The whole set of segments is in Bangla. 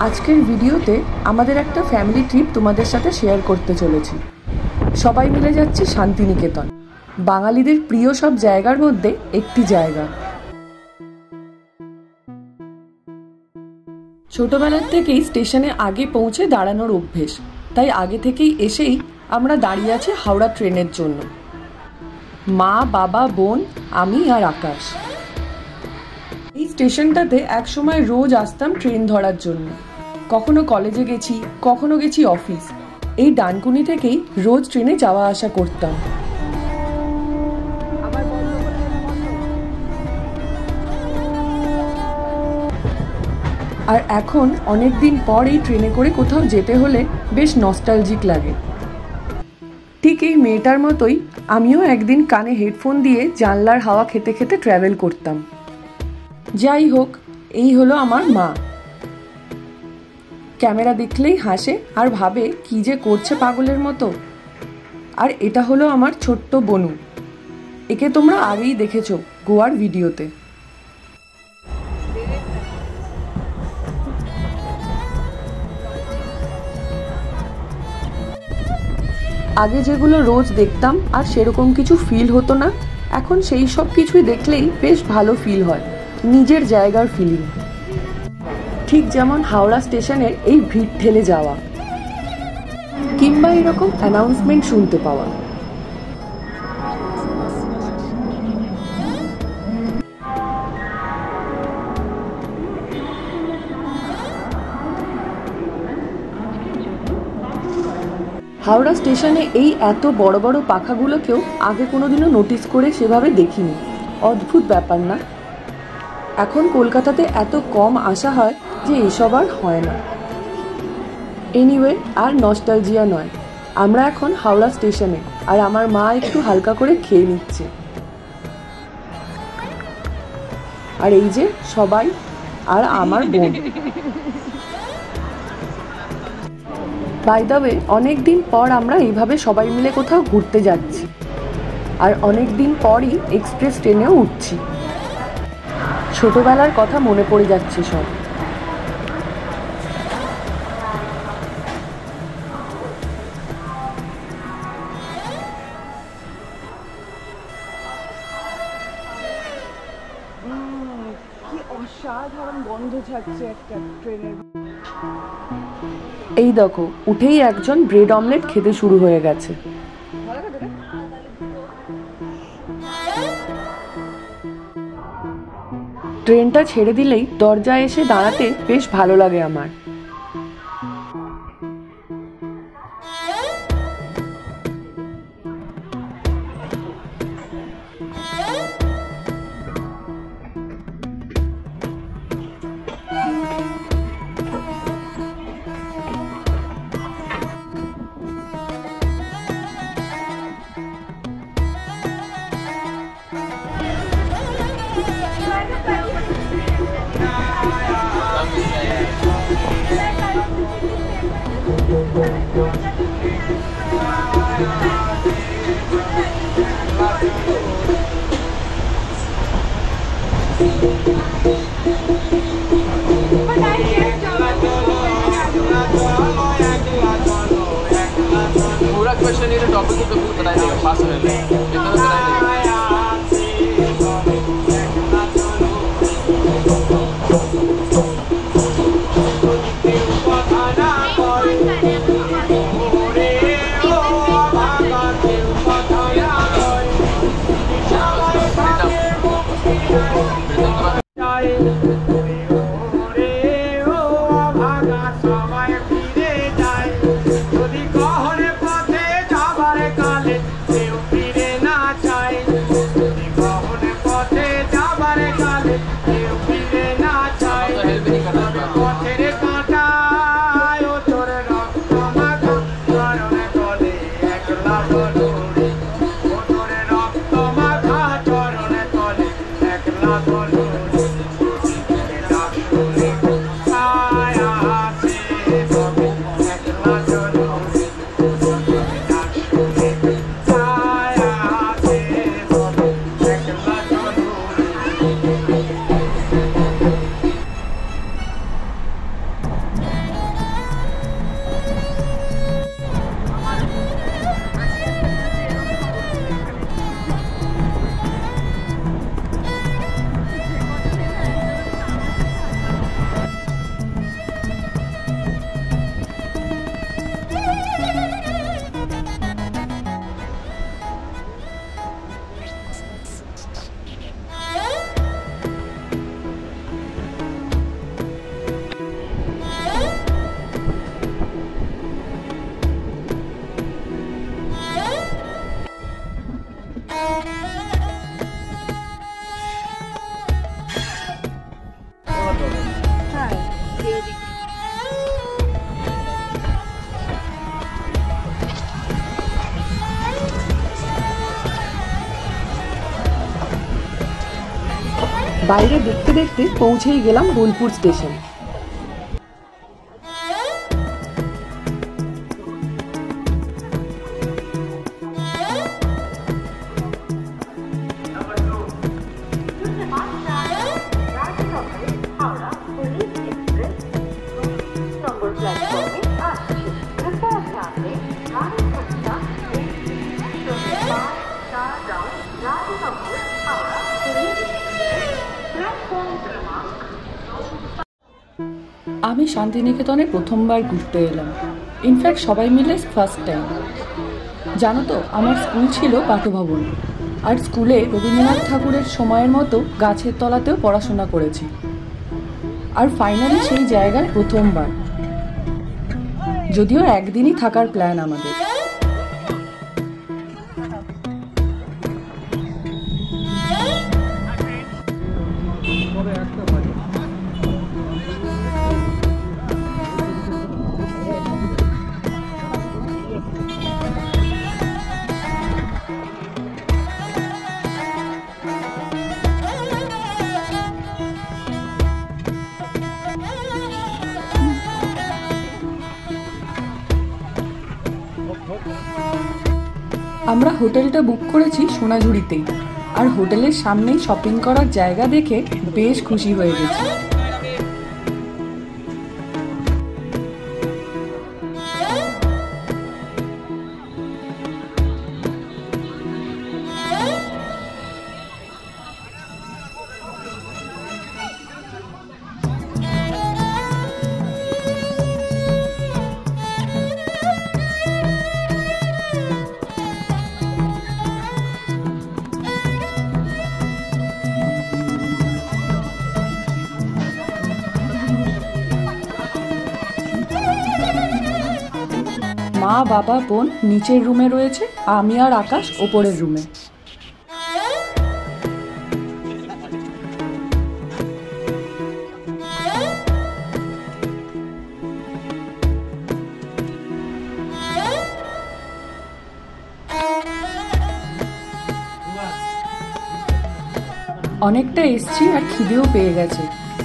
আজকের ভিডিওতে আমাদের একটা ফ্যামিলি ট্রিপ তোমাদের সাথে শেয়ার করতে চলেছি। সবাই মিলে যাচ্ছি শান্তিনিকেতন, বাঙালিদের প্রিয় সব জায়গার মধ্যে একটি জায়গা। ছোটবেলার থেকেই স্টেশনে আগে পৌঁছে দাঁড়ানোর অভ্যেস, তাই আগে থেকেই এসেই আমরা দাঁড়িয়ে আছি হাওড়া ট্রেনের জন্য। মা, বাবা, বোন, আমি আর আকাশ। এই স্টেশনটাতে একসময় রোজ আসতাম ট্রেন ধরার জন্য। কখনো কলেজে গেছি, কখনো গেছি অফিস। এই ডানকুনি থেকেই রোজ ট্রেনে যাওয়া আসা করতাম। আর এখন অনেক দিন পর এই ট্রেনে করে কোথাও যেতে হলে বেশ নস্টালজিক লাগে। ঠিক এই মেয়েটার মতোই আমিও একদিন কানে হেডফোন দিয়ে জানলার হাওয়া খেতে খেতে ট্র্যাভেল করতাম। যাই হোক, এই হলো আমার মা। ক্যামেরা দেখলেই হাসে আর ভাবে কি যে করছে পাগলের মতো। আর এটা হলো আমার ছোট্ট বনু। একে তোমরা আগেই দেখেছো গোয়ার ভিডিওতে। আগে যেগুলো রোজ দেখতাম আর সেরকম কিছু ফিল হতো না, এখন সেই সব কিছুই দেখলেই বেশ ভালো ফিল হয়, নিজের জায়গার ফিলিং। ঠিক যেমন হাওড়া স্টেশনের এই ভিড় ঠেলে যাওয়া, কিংবা এরকম অ্যানাউন্সমেন্ট শুনতে পাওয়া। হাওড়া স্টেশনে এই এত বড় বড় পাখাগুলোকেও আগে কোনোদিনও নোটিস করে সেভাবে দেখিনি। অদ্ভুত ব্যাপার না? এখন কলকাতাতে এত কম আসা হয় যে এসব আর হয় না। এনিওয়ে, আর নস্টালজিয়া নয়, আমরা এখন হাওড়া স্টেশনে, আর আমার মা একটু হালকা করে খেয়ে নিচ্ছে। আর এই যে সবাই, আর আমার বোন। বাই দ্য ওয়ে, অনেক দিন পর আমরা এইভাবে সবাই মিলে কোথাও ঘুরতে যাচ্ছি, আর অনেক দিন পরই এক্সপ্রেস ট্রেনেও উঠছি। ছোটবেলার কথা মনে পড়ে যাচ্ছে সব। কি অসাধারণ গন্ধ ছাড়ছে একটা ট্রেনের। এই দেখো, উঠেই একজন ব্রেড অমলেট খেতে শুরু হয়ে গেছে। ট্রেনটা ছেড়ে দিলেই দরজায় এসে দাঁড়াতে বেশ ভালো লাগে আমার। पूरा क्वेश्चन ये टॉपिक तो बिल्कुल बताया देगा, पास हो जाएगा, इतना तो बताया देगा। বাইরে দেখতে দেখতে পৌঁছেই গেলাম বোলপুর স্টেশন। আমি শান্তিনিকেতনে প্রথমবার ঘুরতে এলাম, ইনফ্যাক্ট সবাই মিলে ফার্স্ট টাইম। জানো তো, আমার স্কুল ছিল পাঠভবন, আর স্কুলে রবীন্দ্রনাথ ঠাকুরের সময়ের মতো গাছের তলাতেও পড়াশোনা করেছি। আর ফাইনালি সেই জায়গায় প্রথমবার, যদিও একদিনই থাকার প্ল্যান আমাদের। আমরা হোটেলটা বুক করেছি সোনাঝুরিতেই, আর হোটেলের সামনেই শপিং করার জায়গা দেখে বেশ খুশি হয়ে গেছি। মা, বাবা, বোন নিচের রুমে রয়েছে, আমি আর আকাশ ওপরের রুমে। অনেকটা এসছি আর খিদেও পেয়ে গেছে,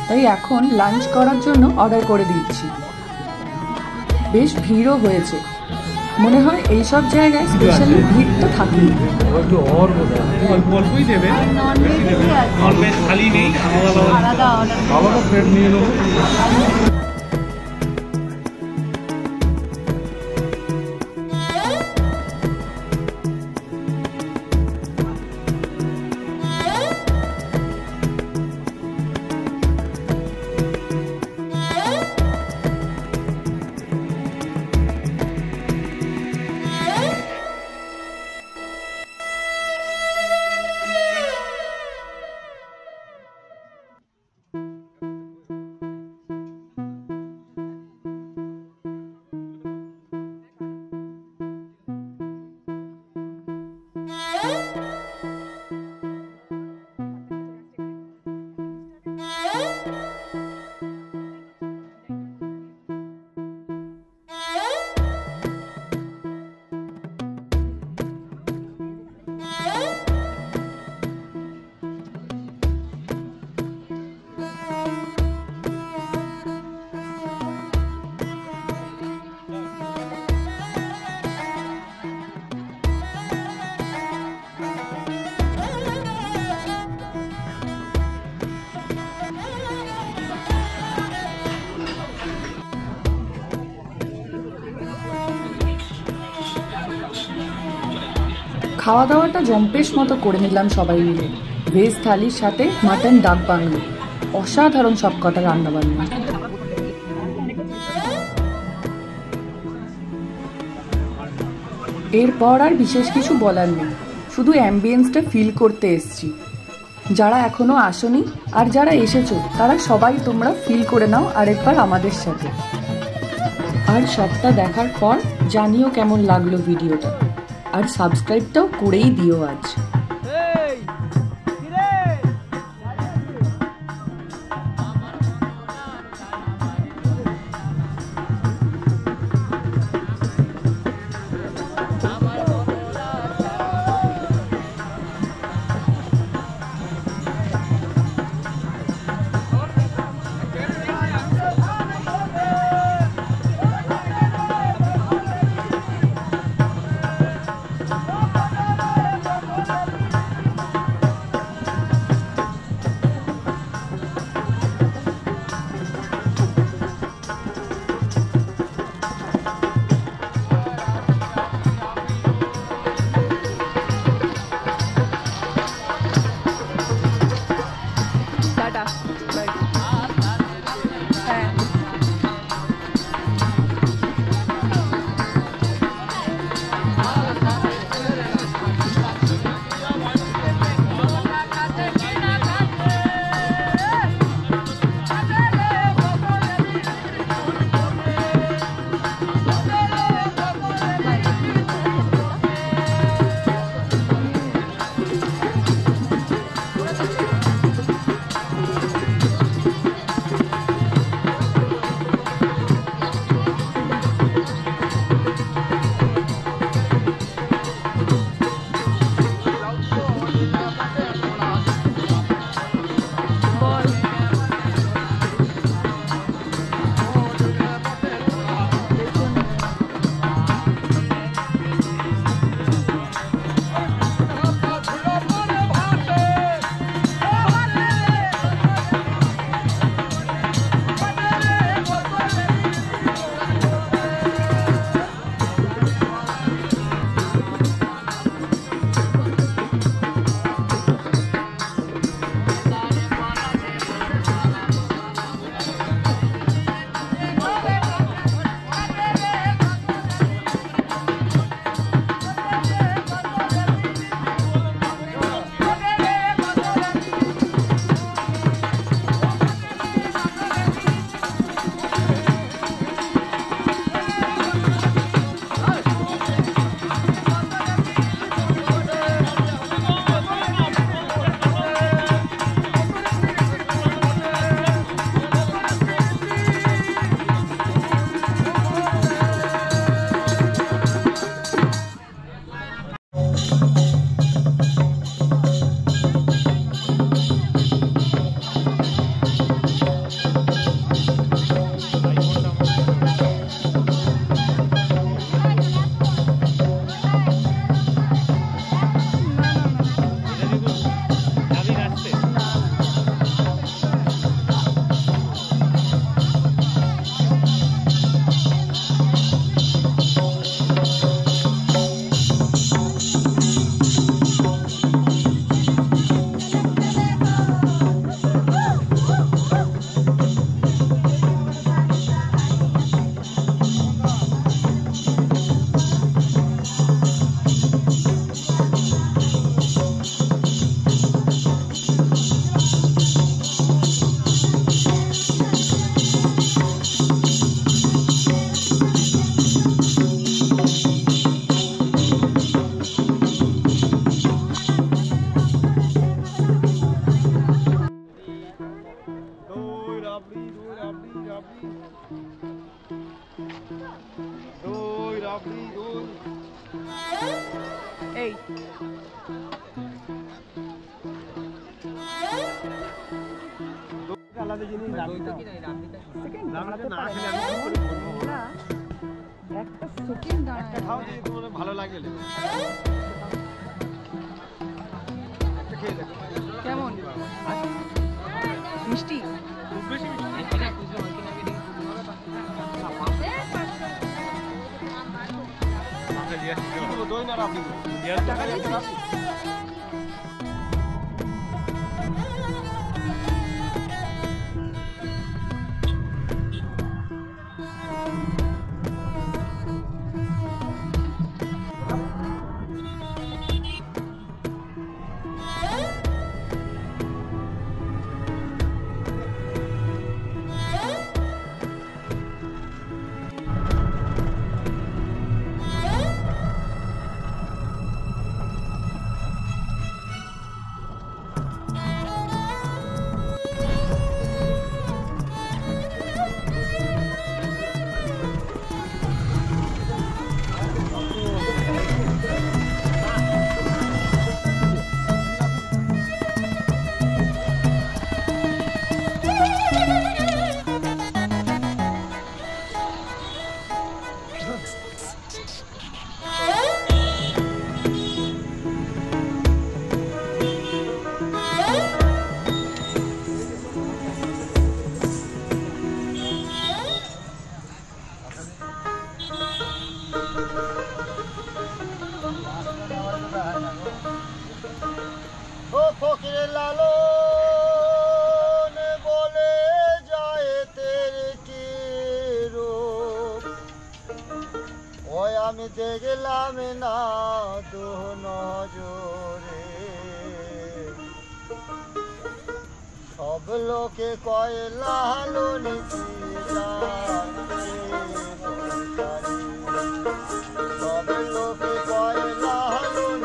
তাই এখন লাঞ্চ করার জন্য অর্ডার করে দিচ্ছি। বেশ ভিড়ও হয়েছে, মনে হয় এইসব জায়গায় স্পেশালি ভিড় তো থাকেই। অল্পই দেবে, ননভেজ খালি নেই, আলাদা প্লেট নিয়ে নেবো। খাওয়া দাওয়াটা জম্পেশ মতো করে নিলাম সবাই মিলে। ভেজ থালির সাথে মাটন ডাক বাংলো, অসাধারণ সব কটা রান্নাবান্না। এরপর আর বিশেষ কিছু বলার নেই, শুধু অ্যাম্বিয়েন্সটা ফিল করতে এসছি। যারা এখনো আসোনি আর যারা এসেছো তারা সবাই তোমরা ফিল করে নাও আরেকবার আমাদের সাথে। আর সবটা দেখার পর জানিও কেমন লাগলো ভিডিওটা, আর সাবস্ক্রাইবটাও করেই দিও আজ। দই রাবড়ি দই এই আলাদা জিনিস রাবড়িটা সেকেন্ড রাবড়িটা না খেলে আমি কি করে বলবো না একটা সেকেন্ড দাঁড়ায় খাও যদি তোমার ভালো লাগে একটা খেয়ে দেখো কেমন মিষ্টি খুব বেশি মিষ্টি দই না রাবড়ি টাকা দিয়ে রাবড়ি ও ফকির লালন বলে যায় তের কি রূপ ওই আমি দেখলাম না দু নজরে সব লোকে কয় লালন সব লোকে কয় লালন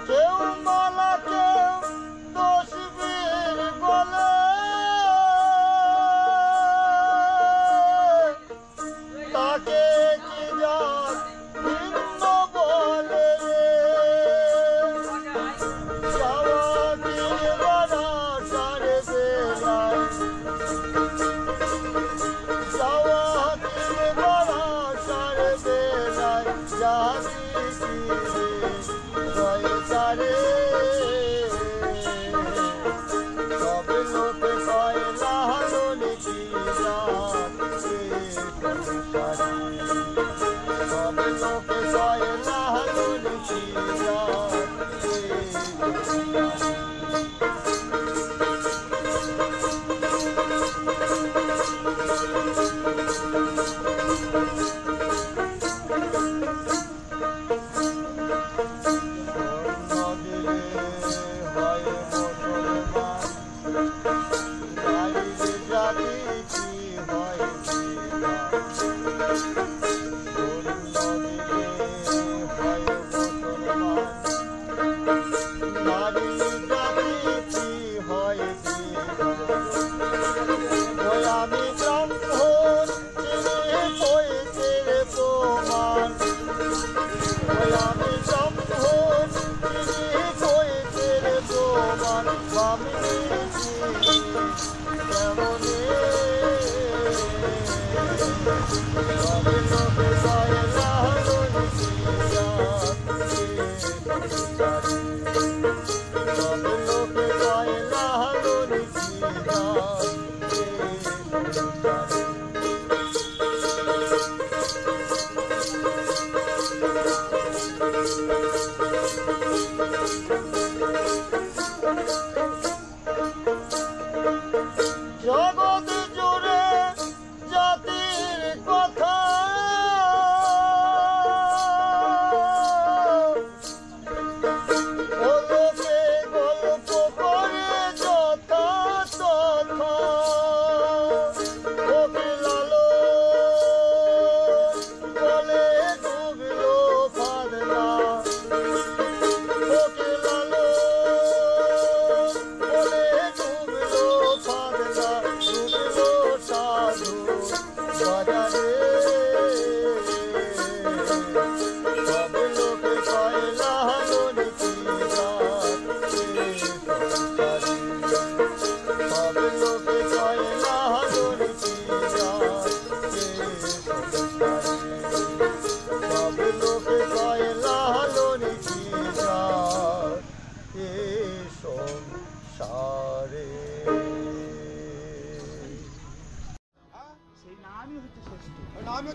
কেউ মালা কেউ তসবির বলে তাকে কি জাত ভিন্ন বলে যাওয়া দিন বানা সারে বেলায় যাওয়া দিন বানা সারে বেলায় যাবি তারে সব লোকে কয় লালন কি সব লোকে কয় লালন কি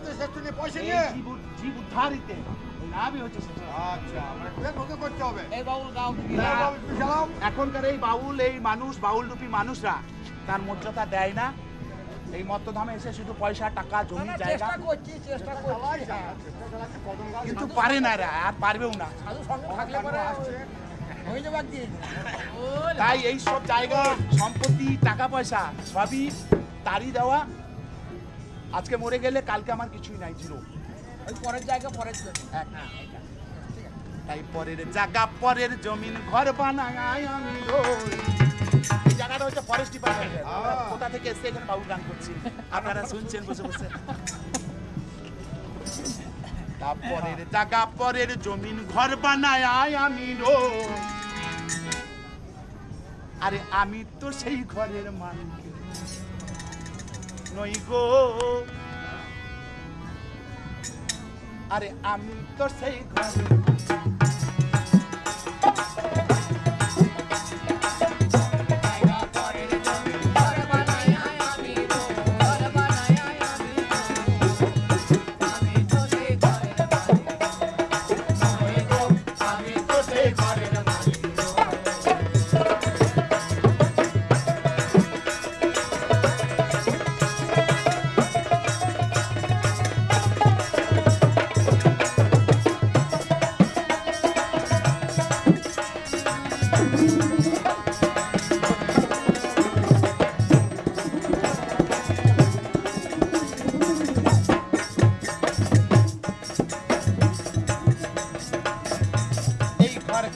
হচ্ছে শেষটুনি পয়সা নিয়ে জীব উদ্ধারিতে নামই হচ্ছে শেষ। আচ্ছা মানে ফের ভোগে করতে হবে এই বাউল গাও না, বাবু, একটু চালাও। এখনকার এই বাউল বাউল রূপী মানুষরা তার মর্যাদা দেয় না। এই মত্তধামে এসে শুধু পয়সা টাকা জমি জায়গা চালাই, চালাচ্ছে, কদম গাছ, কিন্তু পারে না এরা, আর পারবেও না। আসছে। তাই এই সব জায়গা সম্পত্তি টাকা পয়সা সবই তারই দেওয়া। আজকে মরে গেলে কালকে আমার কিছুই নাই, ছিল পরের জায়গা পরের তাই পরের জায়গা পরের জমিন ঘর বানায় আমি রই। এই জায়গাটা হচ্ছে ফরেস্ট ডিপার্টমেন্টের। কোথা থেকে এসে এখানে বাবু গান করছি, আপনারা শুনছেন বসে বসে। তারপরের জায়গা পরের জমিন ঘর বানায় আমি রই। আরে আমি তো সেই ঘরের মালিক নই গো, আরে আমি তো সেই ঘরের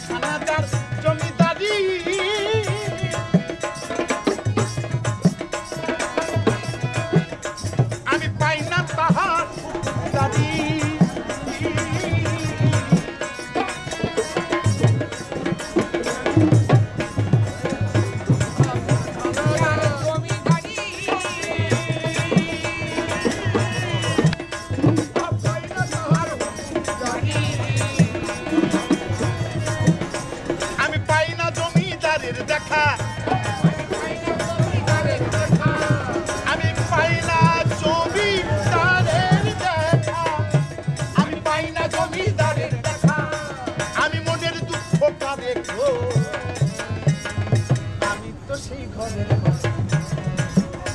খানাদার জমিদারি আমি পাই না তাহার দাবি। আমি পাই না জমিদারের দেখা, আমি পাই না জমিদারের দেখা, আমি পাই না জমিদারের দেখা, আমি মনের দুঃখটা দেখো, আমি তো সেই ঘরের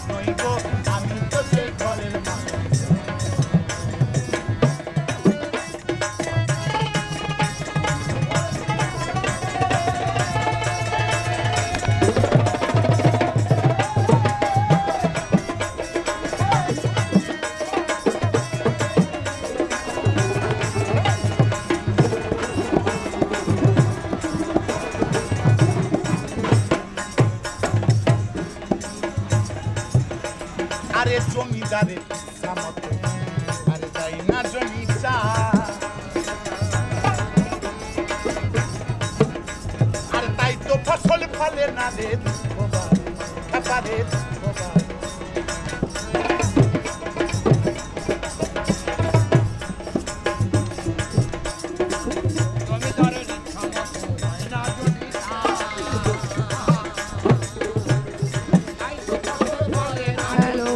নই গো, আমি তো সেই ঘরের মানুষ। আরে জমিদারের সামর্থ্য আরে যাই না জমি চা, আর তাই তো ফসল ফলে না রে খাবারে। হ্যালো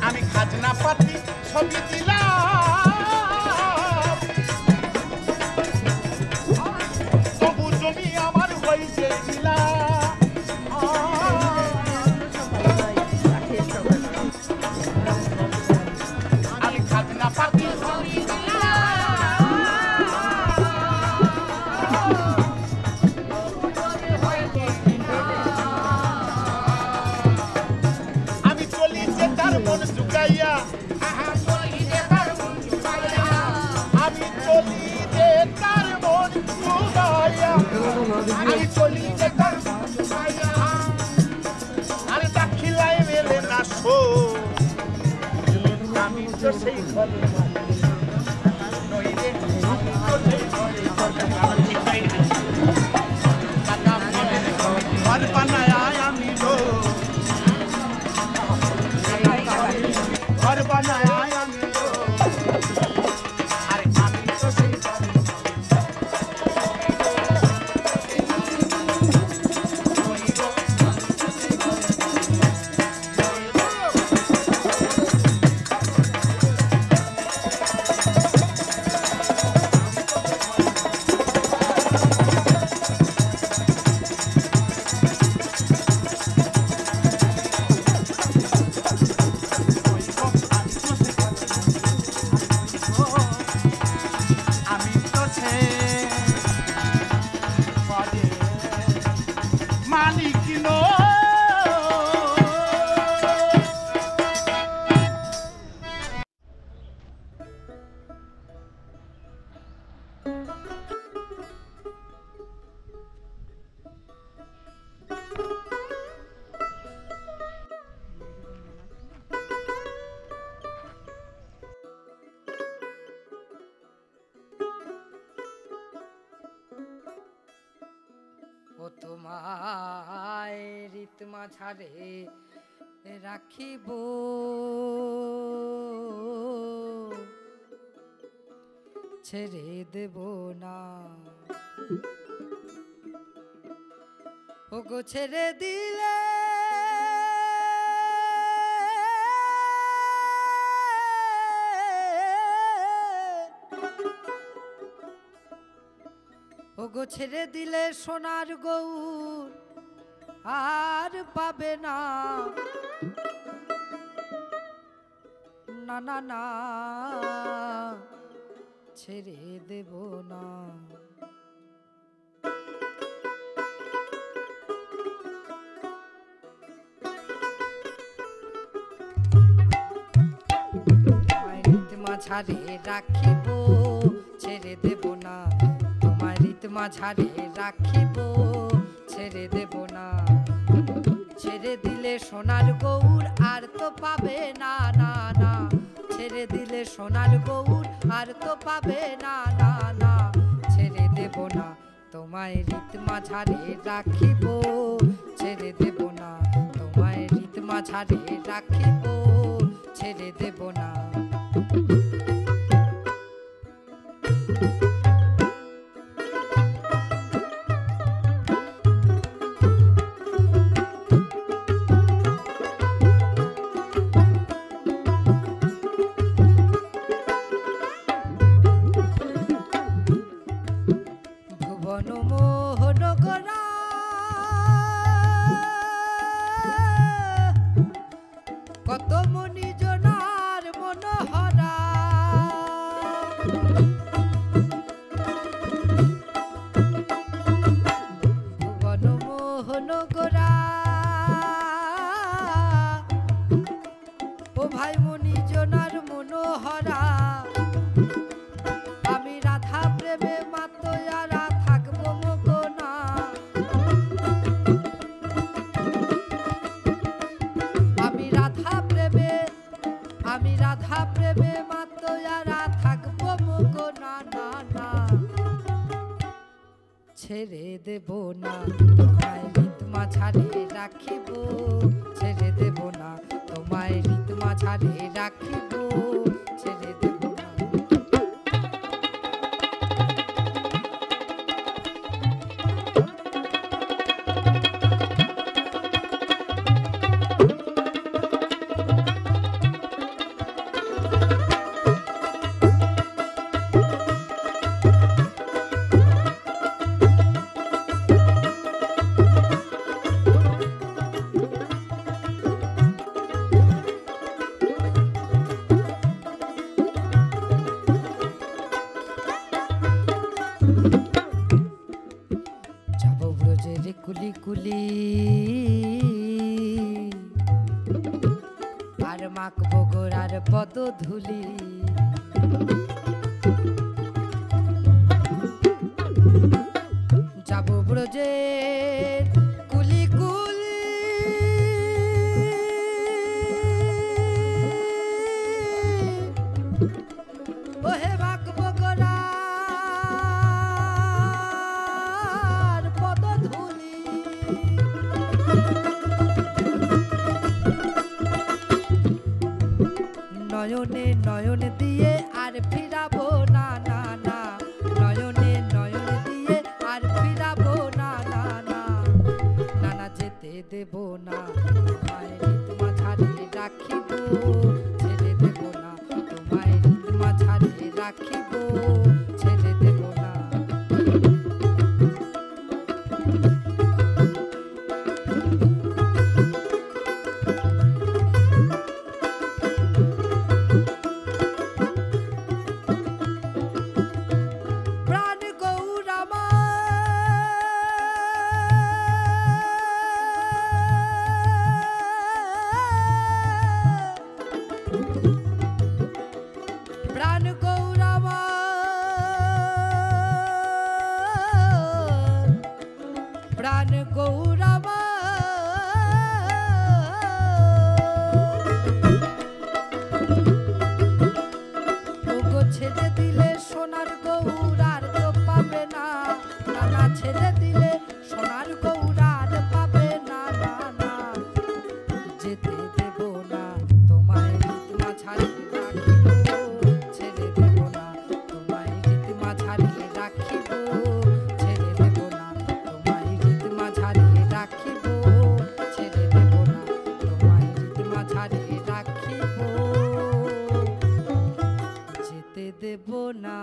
আমি খাজনা পাতি ছবি দিলাম, তবু জমি আমার হয়েছে দিলাম। আমি খাজনা পাতি ছবি আমি চলি যে তার মন জুগাইয়া, আমি চলি যে তার মন জুগাইয়া, আমি চলি যে তার মন জুগাইয়া, আরে দাখিলায় মেলে না শো, আমি তো সেই ঘরের নই রে, আমি তো সেই ঘরের ঘর বানায় আমি রো, ঘর বানায় আমি রো, আরে আমি তো সেই ঘরের নই গো, আমি তো সেই ঘরের মাঝারে রাখিব ছেড়ে দেব না ওগো ছেড়ে দিলে ওগো ছেড়ে দিলে সোনার গৌর আর পাবে না না না না ছেড়ে দেব না মাঝারে রাখিব ছেড়ে দেব না তোমার রীত মাঝারে রাখিব ছেড়ে দেব না ছেড়ে দিলে সোনার গৌর আর তো পাবে না না না ছেড়ে দিলে সোনার গৌর আর তো পাবে না না না ছেড়ে দেব না তোমায় রীত মাঝারে রাখিব ছেড়ে দেব না তোমায় রীত মাঝারে রাখিব ছেড়ে দেব না কত মনি জনার মনোহরা ভুবন মোহন গোরা ও ভাই মনি জনার মনোহরা আমি রাধা প্রেমে মাতয়ারা থাকবো মগনা আমি রাধা প্রেমে মাতয়ারা থাকবো মগনা না না ছেড়ে দেব না তোমায় রীত মাঝারে রাখিব ছেড়ে দেব না তোমায় রীত মাঝারে রাখিব ছেড়ে দেব না যাব ব্রজের কুলি কুলি আর মাখবো গোড়ার পদ ধুলি যাব ব্রজের কুলি কুলি ওহে মাখবো গোড়া নয়নে নয়ন দিয়ে আর ফিরাবো না না না নয়নে নয়ন দিয়ে আর ফিরাবো না না না না না যেতে দেব না তোমায় রীত মাঝারে রাখিব ছেড়ে দেব না তোমায় রীত মাঝারে রাখিব ছেড়ে দেব না যেতে দেব না তোমায় রীত মাঝারি রাখিব ছেড়ে দেব না তোমায় রীত মাঝারি রাখিব ছেড়ে দেব না তোমায় রীত মাঝারি রাখিব ছেড়ে দেব না তোমায় রীত মাঝারি রাখিব যেতে দেব না।